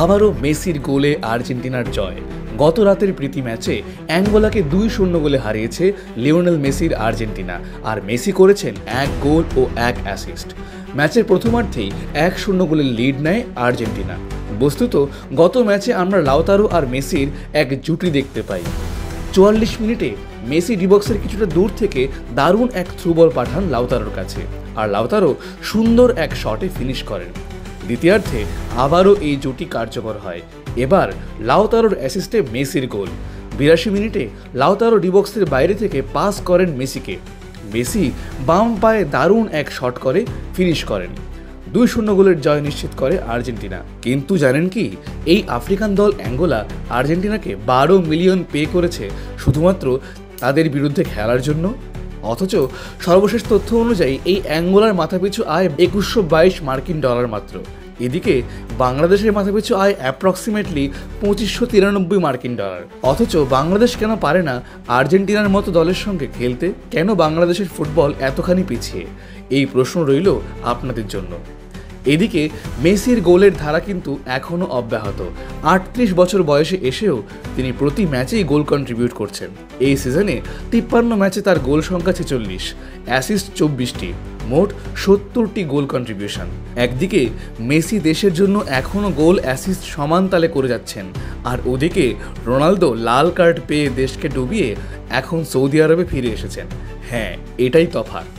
আবারও মেসির গোলে আর্জেন্টিনার জয়। গত রাতের প্রীতি ম্যাচে অ্যাঙ্গোলাকে 2-0 গোলে হারিয়েছে লিওনেল মেসির আর্জেন্টিনা, আর মেসি করেছেন 1 গোল ও 1 অ্যাসিস্ট। ম্যাচের প্রথমার্ধেই 1-0 গোলের লিড নেয় আর্জেন্টিনা। বস্তুত গত ম্যাচে আমরা লাউতারো আর মেসির এক জুটি দেখতে পাই। 44 মিনিটে মেসি ডিবক্সের কিছুটা দূর থেকে দারুণ এক থ্রু বল পাঠান লাউতারোর কাছে, আর লাউতারো সুন্দর এক শটে ফিনিশ করেন। দ্বিতীয়ার্ধে আবারও এই জুটি কার্যকর হয়। এবার লাউতারোর অ্যাসিস্টে মেসির গোল। 82 মিনিটে লাউতারো ডিবক্সের বাইরে থেকে পাস করেন মেসিকে। মেসি বাম পায়ে দারুণ এক শট করে ফিনিশ করেন। 2-0 গোলের জয় নিশ্চিত করে আর্জেন্টিনা। কিন্তু জানেন কি, এই আফ্রিকান দল অ্যাঙ্গোলা আর্জেন্টিনাকে 12 মিলিয়ন পে করেছে শুধুমাত্র তাদের বিরুদ্ধে খেলার জন্য। অথচ সর্বশেষ তথ্য অনুযায়ী এই অ্যাঙ্গোলার মাথাপিছু আয় 2122 মার্কিন ডলার মাত্র। এদিকে বাংলাদেশের মাথাপিছু আয় অ্যাপ্রক্সিমেটলি 2593 মার্কিন ডলার। অথচ বাংলাদেশ কেন পারে না আর্জেন্টিনার মতো দলের সঙ্গে খেলতে? কেন বাংলাদেশের ফুটবল এতখানি পিছিয়ে? এই প্রশ্ন রইল আপনাদের জন্য। এদিকে মেসির গোলের ধারা কিন্তু এখনও অব্যাহত। 38 বছর বয়সে এসেও তিনি প্রতি ম্যাচেই গোল কন্ট্রিবিউট করছেন। এই সিজনে 53 ম্যাচে তার গোল সংখ্যা 46, অ্যাসিস্ট 24টি, মোট 70টি গোল কন্ট্রিবিউশন। একদিকে মেসি দেশের জন্য এখনও গোল অ্যাসিস্ট সমান তালে করে যাচ্ছেন, আর ওদিকে রোনালদো লাল কার্ড পেয়ে দেশকে ডুবিয়ে এখন সৌদি আরবে ফিরে এসেছেন। হ্যাঁ, এটাই তফাৎ।